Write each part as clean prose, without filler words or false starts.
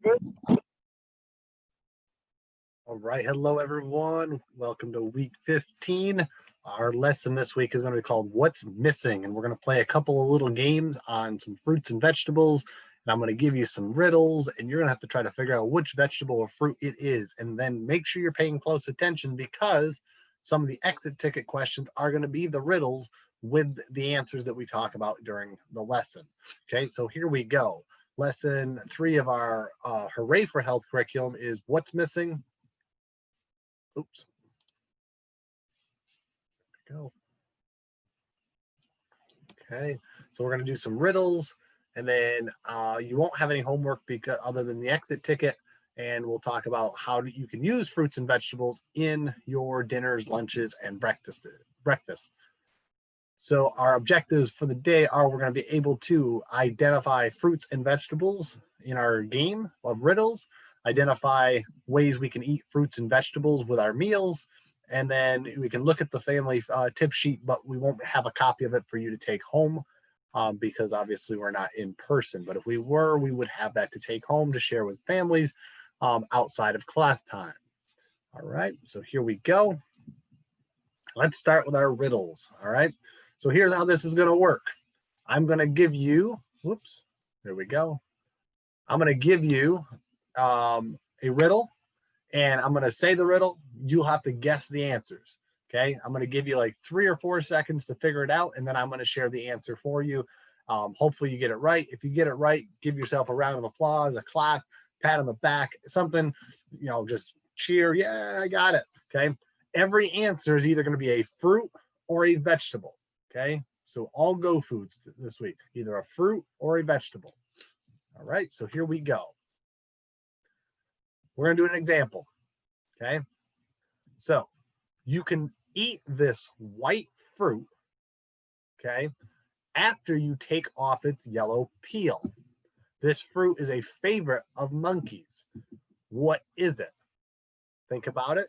All right. Hello, everyone. Welcome to week 15. Our lesson this week is going to be called What's Missing? And we're going to play a couple of little games on some fruits and vegetables. And I'm going to give you some riddles, and you're going to have to try to figure out which vegetable or fruit it is. And then make sure you're paying close attention because some of the exit ticket questions are going to be the riddles with the answers that we talk about during the lesson. Okay, so here we go. Lesson 3 of our Hooray for Health curriculum is What's Missing? Oops. There we go. Okay, so we're going to do some riddles, and then you won't have any homework because other than the exit ticket, and we'll talk about how you can use fruits and vegetables in your dinners, lunches, and breakfast. So our objectives for the day are we're going to be able to identify fruits and vegetables in our game of riddles, identify ways we can eat fruits and vegetables with our meals, and then we can look at the family tip sheet, but we won't have a copy of it for you to take home because obviously we're not in person. But if we were, we would have that to take home to share with families outside of class time. All right, so here we go. Let's start with our riddles. All right, so here's how this is going to work. I'm going to give you, whoops, there we go. I'm going to give you a riddle, and I'm going to say the riddle. You'll have to guess the answers. Okay, I'm going to give you like 3 or 4 seconds to figure it out, and then I'm going to share the answer for you. Hopefully you get it right. If you get it right, give yourself a round of applause, a clap, pat on the back, something, just cheer. Yeah, I got it. Okay, every answer is either going to be a fruit or a vegetable. Okay, so all go foods this week, either a fruit or a vegetable. All right, so here we go. We're going to do an example. Okay, so you can eat this white fruit, okay, after you take off its yellow peel. This fruit is a favorite of monkeys. What is it? Think about it.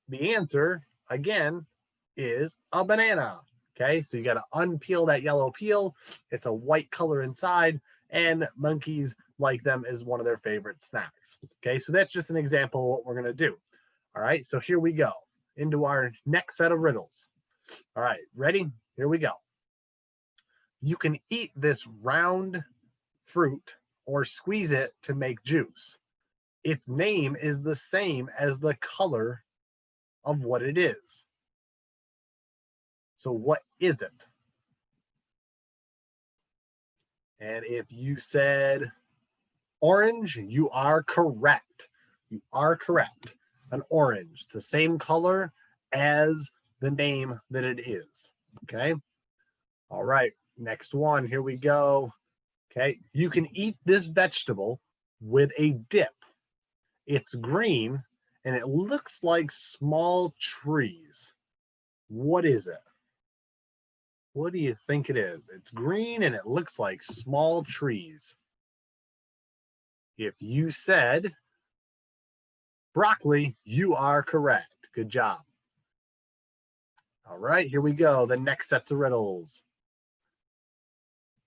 The answer, again, is a banana. Okay, so you got to unpeel that yellow peel. It's a white color inside, and monkeys like them as one of their favorite snacks. Okay, so that's just an example of what we're going to do. All right, so here we go into our next set of riddles. All right, ready? Here we go. You can eat this round fruit or squeeze it to make juice. Its name is the same as the color of what it is. So what is it? And if you said orange, you are correct. You are correct. An orange. It's the same color as the name that it is. Okay. All right. Next one. Here we go. Okay. You can eat this vegetable with a dip. It's green and it looks like small trees. What is it? What do you think it is? It's green and it looks like small trees. If you said broccoli, you are correct. Good job. All right, here we go. The next set's of riddles.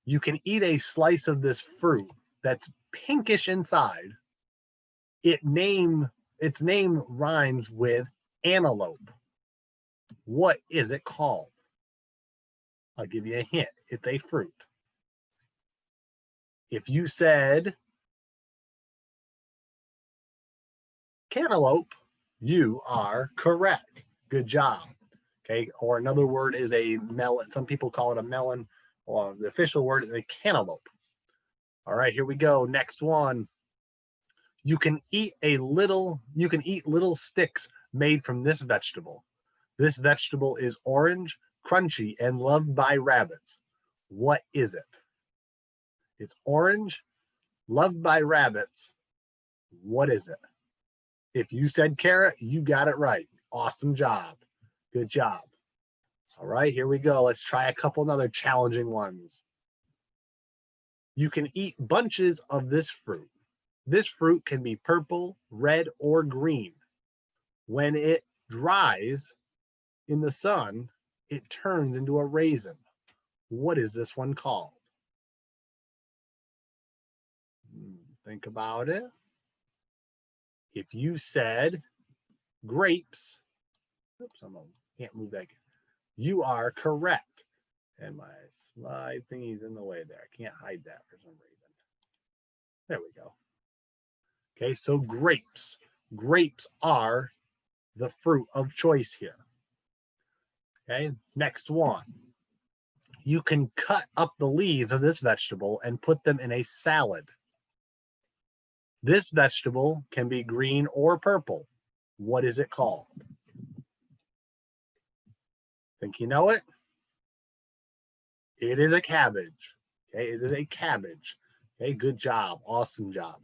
You can eat a slice of this fruit that's pinkish inside. Its name rhymes with antelope. What is it called? I'll give you a hint. It's a fruit. If you said cantaloupe, you are correct. Good job. Okay, or another word is a melon. Some people call it a melon, or the official word is a cantaloupe. All right, here we go. Next one. You can eat little sticks made from this vegetable. This vegetable is orange, crunchy, and loved by rabbits. What is it? It's orange, loved by rabbits. What is it? If you said carrot, you got it right. Awesome job. Good job. All right, here we go. Let's try a couple other challenging ones. You can eat bunches of this fruit. This fruit can be purple, red, or green. When it dries in the sun, it turns into a raisin. What is this one called? Think about it. If you said grapes, oops, can't move that. You are correct. And my slide thingy's in the way there. I can't hide that for some reason. There we go. Okay, so grapes. Grapes are the fruit of choice here. Okay, next one. You can cut up the leaves of this vegetable and put them in a salad. This vegetable can be green or purple. What is it called? Think you know it? It is a cabbage. Okay, it is a cabbage. Okay, good job. Awesome job.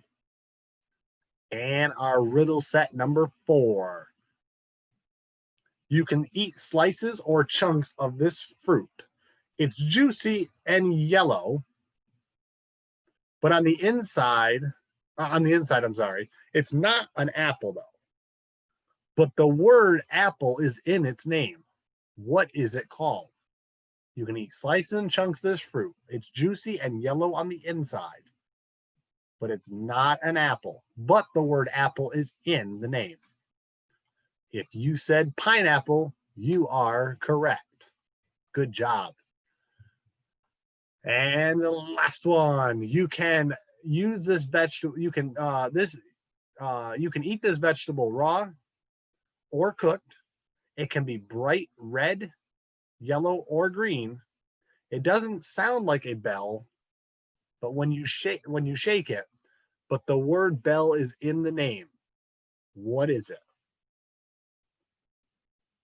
And our riddle set number 4. You can eat slices or chunks of this fruit. It's juicy and yellow, but on the inside, it's not an apple though. But the word apple is in its name. What is it called? You can eat slices and chunks of this fruit. It's juicy and yellow on the inside, but it's not an apple. But the word apple is in the name. If you said pineapple, you are correct. Good job. And the last one, you can use this vegetable. You can eat this vegetable raw or cooked. It can be bright red, yellow, or green. It doesn't sound like a bell, but when you shake it, but the word bell is in the name. What is it?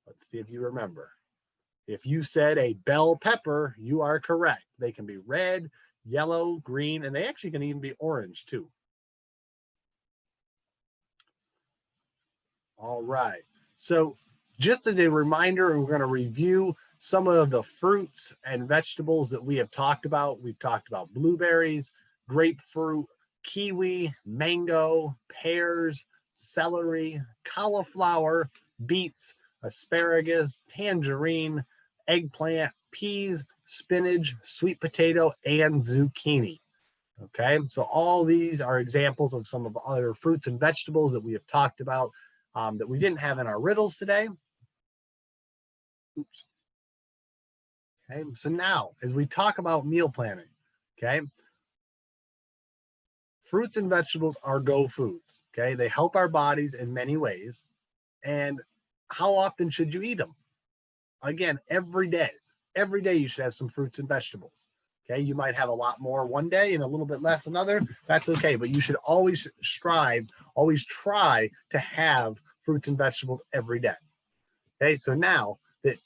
Let's see if you remember. If you said a bell pepper, you are correct. They can be red, yellow, green, and they actually can even be orange too. All right. So just as a reminder, we're going to review some of the fruits and vegetables that we have talked about. We've talked about blueberries, grapefruit, kiwi, mango, pears, celery, cauliflower, beets, asparagus, tangerine, eggplant, peas, spinach, sweet potato, and zucchini. Okay, so all these are examples of some of the other fruits and vegetables that we have talked about that we didn't have in our riddles today. Oops. Okay, so now as we talk about meal planning, okay, fruits and vegetables are go foods. Okay, they help our bodies in many ways. And how often should you eat them? Again, every day. Every day you should have some fruits and vegetables. Okay, you might have a lot more one day and a little bit less another. That's okay, but you should always try to have fruits and vegetables every day. Okay, so now that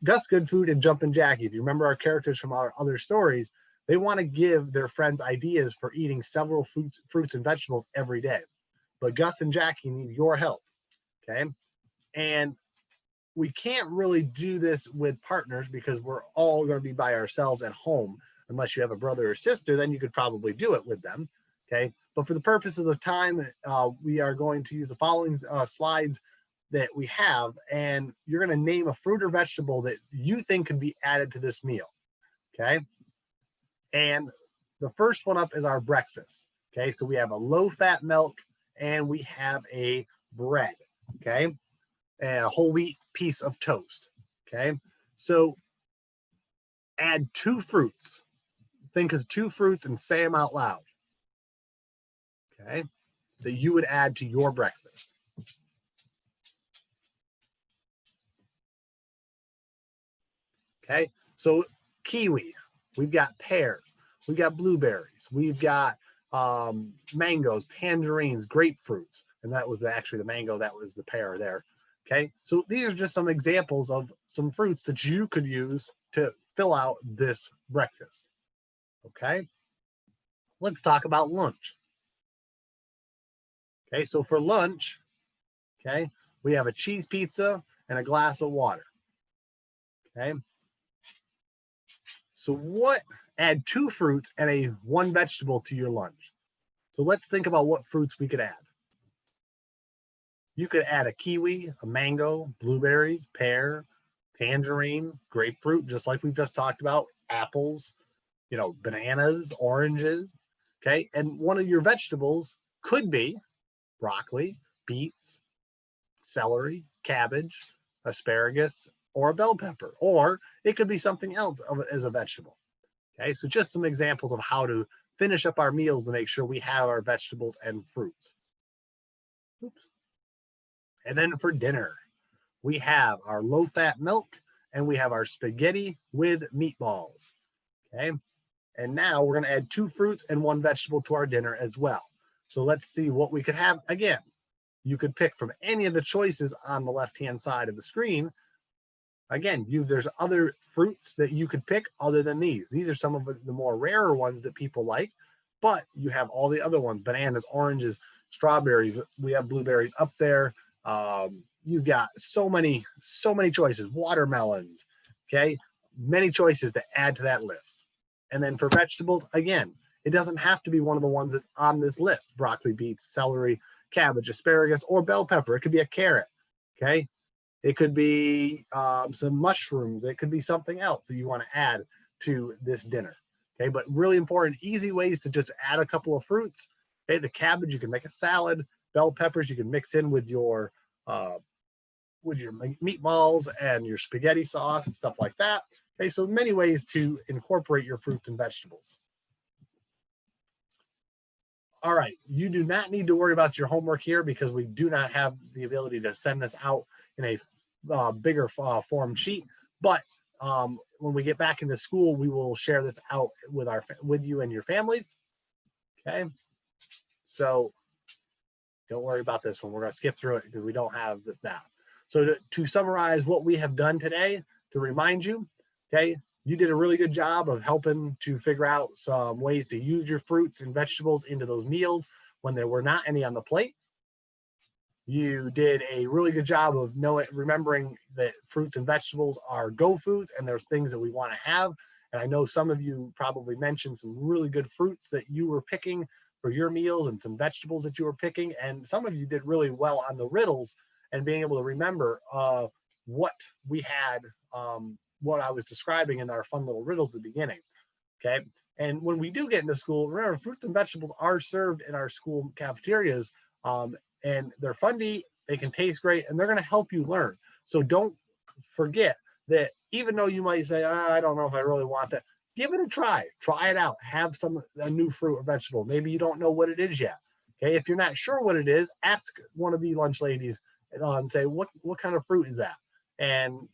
Gus Goodfood and Jumpin' Jackie, if you remember our characters from our other stories, they want to give their friends ideas for eating several fruits and vegetables every day. But Gus and Jackie need your help. Okay, and we can't really do this with partners because we're all going to be by ourselves at home. Unless you have a brother or sister, then you could probably do it with them. Okay. But for the purposes of time, we are going to use the following slides that we have, and you're going to name a fruit or vegetable that you think could be added to this meal. Okay. And the first one up is our breakfast. Okay. So we have a low-fat milk and we have a bread. Okay. And a whole wheat piece of toast. Okay. So add 2 fruits. Think of 2 fruits and say them out loud. Okay. That you would add to your breakfast. Okay. So kiwi, we've got pears, we've got blueberries, we've got mangoes, tangerines, grapefruits. And that was actually the mango, that was the pear there. Okay, so these are just some examples of some fruits that you could use to fill out this breakfast. Okay, let's talk about lunch. Okay, so for lunch, okay, we have a cheese pizza and a glass of water. Okay, so add 2 fruits and 1 vegetable to your lunch. So let's think about what fruits we could add. You could add a kiwi, a mango, blueberries, pear, tangerine, grapefruit, just like we've just talked about, apples, bananas, oranges. Okay. And one of your vegetables could be broccoli, beets, celery, cabbage, asparagus, or a bell pepper, or it could be something else as a vegetable. Okay. So just some examples of how to finish up our meals to make sure we have our vegetables and fruits. Oops. And then for dinner, we have our low fat milk and we have our spaghetti with meatballs. Okay. And now we're going to add 2 fruits and 1 vegetable to our dinner as well. So let's see what we could have. Again, you could pick from any of the choices on the left-hand side of the screen. Again, there's other fruits that you could pick other than these. These are some of the more rarer ones that people like, but you have all the other ones: bananas, oranges, strawberries. We have blueberries up there. You've got so many choices. Watermelons. Okay, many choices to add to that list. And then for vegetables, again, it doesn't have to be one of the ones that's on this list: broccoli, beets, celery, cabbage, asparagus, or bell pepper. It could be a carrot. Okay, it could be some mushrooms. It could be something else that you want to add to this dinner. Okay, but really important, easy ways to just add a couple of fruits. Okay, the cabbage, you can make a salad. Bell peppers, you can mix in with your meatballs and your spaghetti sauce, stuff like that. Okay, so many ways to incorporate your fruits and vegetables. All right, you do not need to worry about your homework here because we do not have the ability to send this out in a bigger form sheet. But when we get back into school, we will share this out with you and your families. Okay, so don't worry about this one. We're going to skip through it because we don't have that. So to summarize what we have done today, to remind you, okay, you did a really good job of helping to figure out some ways to use your fruits and vegetables into those meals when there were not any on the plate. You did a really good job of remembering that fruits and vegetables are go foods and there's things that we want to have. And I know some of you probably mentioned some really good fruits that you were picking for your meals and some vegetables that you were picking. And some of you did really well on the riddles and being able to remember what we had, what I was describing in our fun little riddles at the beginning. Okay. And when we do get into school, remember, fruits and vegetables are served in our school cafeterias, and they're fun to eat. They can taste great, and they're going to help you learn. So don't forget that even though you might say, I don't know if I really want that, give it a try. Try it out. Have a new fruit or vegetable. Maybe you don't know what it is yet. Okay. If you're not sure what it is, ask one of the lunch ladies and say, what kind of fruit is that? And,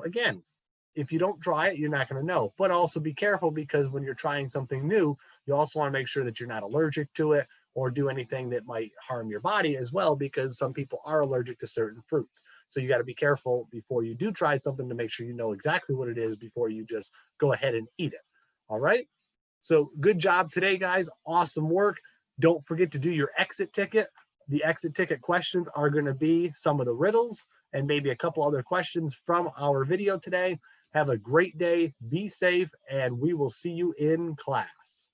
again, if you don't try it, you're not going to know. But also be careful, because when you're trying something new, you also want to make sure that you're not allergic to it or do anything that might harm your body as well, because some people are allergic to certain fruits. So you got to be careful before you do try something to make sure you know exactly what it is before you just go ahead and eat it. All right. So good job today, guys. Awesome work. Don't forget to do your exit ticket. The exit ticket questions are going to be some of the riddles and maybe a couple other questions from our video today. Have a great day. Be safe, and we will see you in class.